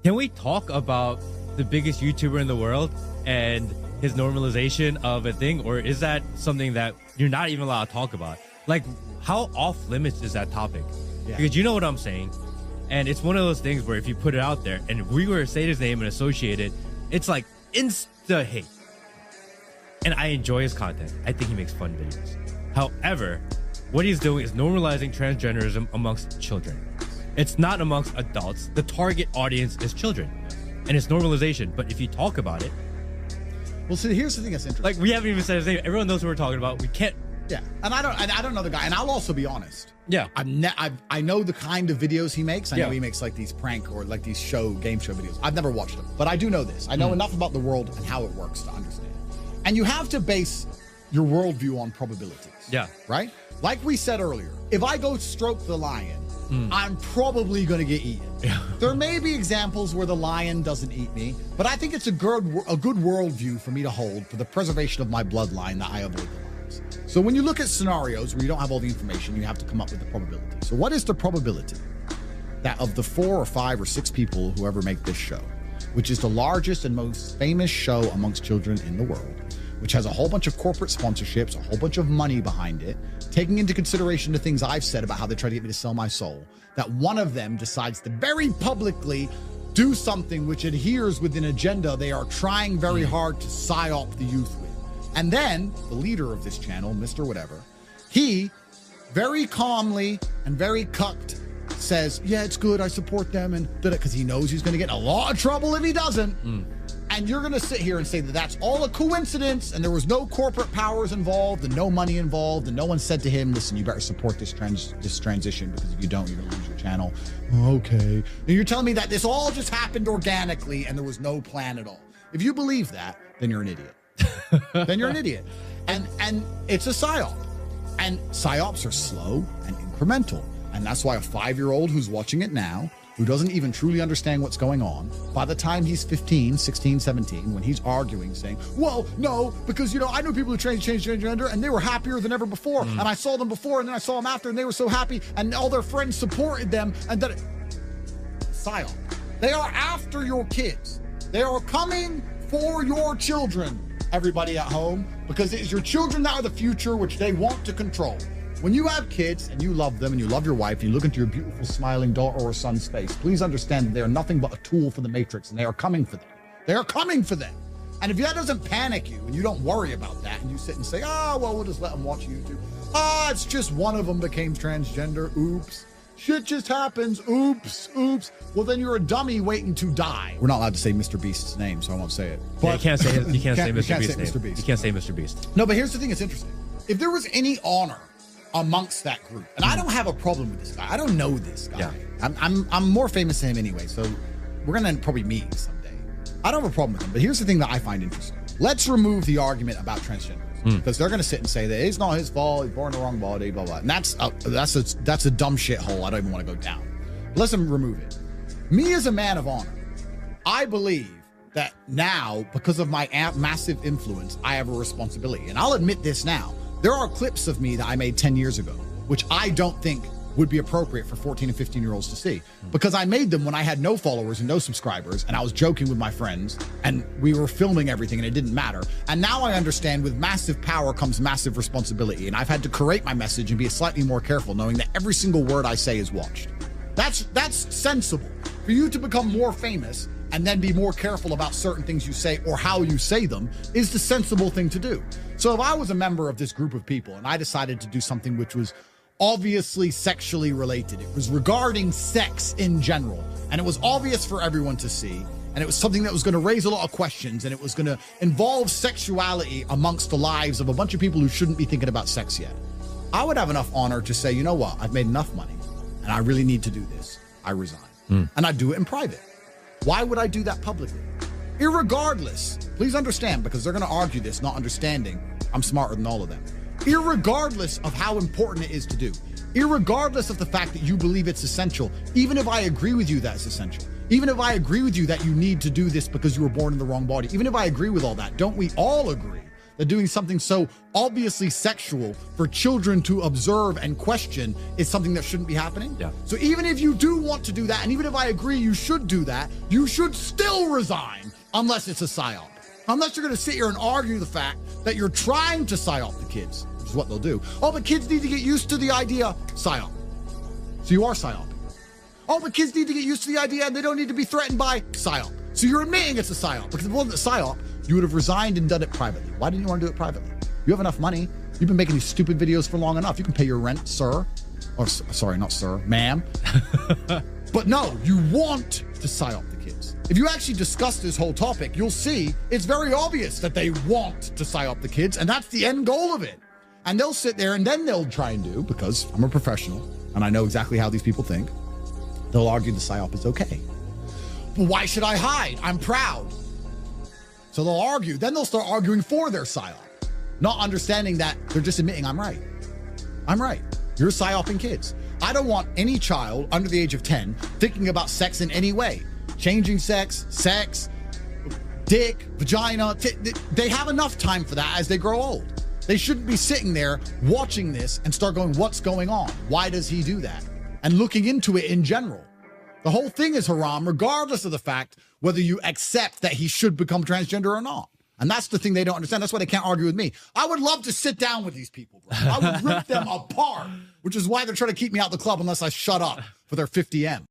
Can we talk about the biggest YouTuber in the world and his normalization of a thing, or is that something that you're not even allowed to talk about? Like, how off limits is that topic? Yeah. Because you know what I'm saying, and it's one of those things where if you put it out there and if we were to say his name and associate it, it's like insta hate. And I enjoy his content. I think he makes fun videos. However, what he's doing is normalizing transgenderism amongst children. It's not amongst adults. The target audience is children, and it's normalization. But if you talk about it, well, see, here's the thing that's interesting. like, we haven't even said his name. Everyone knows who we're talking about. We can't. Yeah, and I don't know the guy, and I'll also be honest. Yeah, I know the kind of videos he makes. I know Yeah. he makes like these prank or like these game show videos. I've never watched them, but I do know this. I know enough about the world and how it works to understand. And you have to base your worldview on probabilities. Yeah. Right? Like we said earlier, if I go stroke the lion, I'm probably going to get eaten. Yeah. There may be examples where the lion doesn't eat me, but I think it's a good worldview for me to hold for the preservation of my bloodline that I avoid the lions. So when you look at scenarios where you don't have all the information, you have to come up with the probability. So what is the probability that of the 4 or 5 or 6 people who ever make this show, which is the largest and most famous show amongst children in the world, which has a whole bunch of corporate sponsorships, a whole bunch of money behind it, taking into consideration the things I've said about how they try to get me to sell my soul, that one of them decides to very publicly do something which adheres with an agenda they are trying very hard to psyop the youth with. And then the leader of this channel, Mr. Whatever, he very calmly and very cucked says, yeah, it's good, I support them, and did it because he knows he's going to get in a lot of trouble if he doesn't. And you're going to sit here and say that that's all a coincidence and there was no corporate powers involved and no money involved and no one said to him, listen, you better support this transition because if you don't, you're going to lose your channel. Okay. And you're telling me that this all just happened organically and there was no plan at all. If you believe that, then you're an idiot. Then you're an idiot. And it's a psyop. And psyops are slow and incremental. And that's why a 5-year-old who's watching it now, who doesn't even truly understand what's going on, by the time he's 15, 16, 17, when he's arguing, saying, well, no, because, I know people who changed gender and they were happier than ever before. And I saw them before and then I saw them after and they were so happy and all their friends supported them. And that psyop. They are after your kids. They are coming for your children, everybody at home, because it is your children that are the future, which they want to control. When you have kids and you love them and you love your wife and you look into your beautiful smiling daughter or son's face, please understand that they are nothing but a tool for the Matrix and they are coming for them. They are coming for them. And if that doesn't panic you and you don't worry about that and you sit and say, well, we'll just let them watch YouTube. It's just one of them became transgender. Oops. Shit just happens. Oops. Well, then you're a dummy waiting to die. We're not allowed to say Mr. Beast's name, so I won't say it. But yeah, you can't say Mr. Beast's name. Mr. Beast. You can't say Mr. Beast. No, but here's the thing that's interesting. If there was any honor amongst that group, and I don't have a problem with this guy. I don't know this guy. Yeah. I'm more famous than him anyway, so we're gonna probably meet someday. I don't have a problem with him, but here's the thing that I find interesting. Let's remove the argument about transgenderism because they're gonna sit and say that it's not his fault, he's born in the wrong body, blah blah. And that's a dumb shithole I don't even want to go down. But let's remove it. Me as a man of honor, I believe that now, because of my massive influence, I have a responsibility, and I'll admit this now. There are clips of me that I made 10 years ago, which I don't think would be appropriate for 14 and 15-year-olds to see, because I made them when I had no followers and no subscribers, and I was joking with my friends, and we were filming everything, and it didn't matter. And now I understand with massive power comes massive responsibility, and I've had to curate my message and be slightly more careful, knowing that every single word I say is watched. That's sensible. For you to become more famous and then be more careful about certain things you say or how you say them is the sensible thing to do. So if I was a member of this group of people and I decided to do something which was obviously sexually related, it was regarding sex in general, and it was obvious for everyone to see, and it was something that was going to raise a lot of questions, and it was going to involve sexuality amongst the lives of a bunch of people who shouldn't be thinking about sex yet, I would have enough honor to say, you know what, I've made enough money and I really need to do this. I resign. And I do it in private. Why would I do that publicly? Irregardless, please understand, because they're going to argue this, not understanding I'm smarter than all of them. Irregardless of how important it is to do, irregardless of the fact that you believe it's essential, even if I agree with you that it's essential, even if I agree with you that you need to do this because you were born in the wrong body, even if I agree with all that, don't we all agree that doing something so obviously sexual for children to observe and question is something that shouldn't be happening? Yeah. So even if you do want to do that, and even if I agree you should do that, you should still resign unless it's a psyop. Unless you're going to sit here and argue the fact that you're trying to psyop the kids, which is what they'll do. Oh, but kids need to get used to the idea, psyop. So you are psyoping. Oh, but kids need to get used to the idea and they don't need to be threatened by psyop. So you're admitting it's a psyop. Because if it wasn't a psyop, you would have resigned and done it privately. Why didn't you want to do it privately? You have enough money. You've been making these stupid videos for long enough. You can pay your rent, sir. Or sorry, not sir, ma'am. But no, you want to psyop the kids. If you actually discuss this whole topic, you'll see it's very obvious that they want to psyop the kids, and that's the end goal of it. And they'll sit there and then they'll try and do, because I'm a professional and I know exactly how these people think, they'll argue the psyop is okay. But why should I hide? I'm proud. So they'll argue. Then they'll start arguing for their psyop, not understanding that they're just admitting I'm right. I'm right. You're psyoping kids. I don't want any child under the age of 10 thinking about sex in any way. Changing sex, dick, vagina. They have enough time for that as they grow old. They shouldn't be sitting there watching this and start going, what's going on? Why does he do that? And looking into it in general. The whole thing is haram, regardless of the fact whether you accept that he should become transgender or not. And that's the thing they don't understand. That's why they can't argue with me. I would love to sit down with these people, bro. I would rip them apart, which is why they're trying to keep me out the club unless I shut up for their 50M.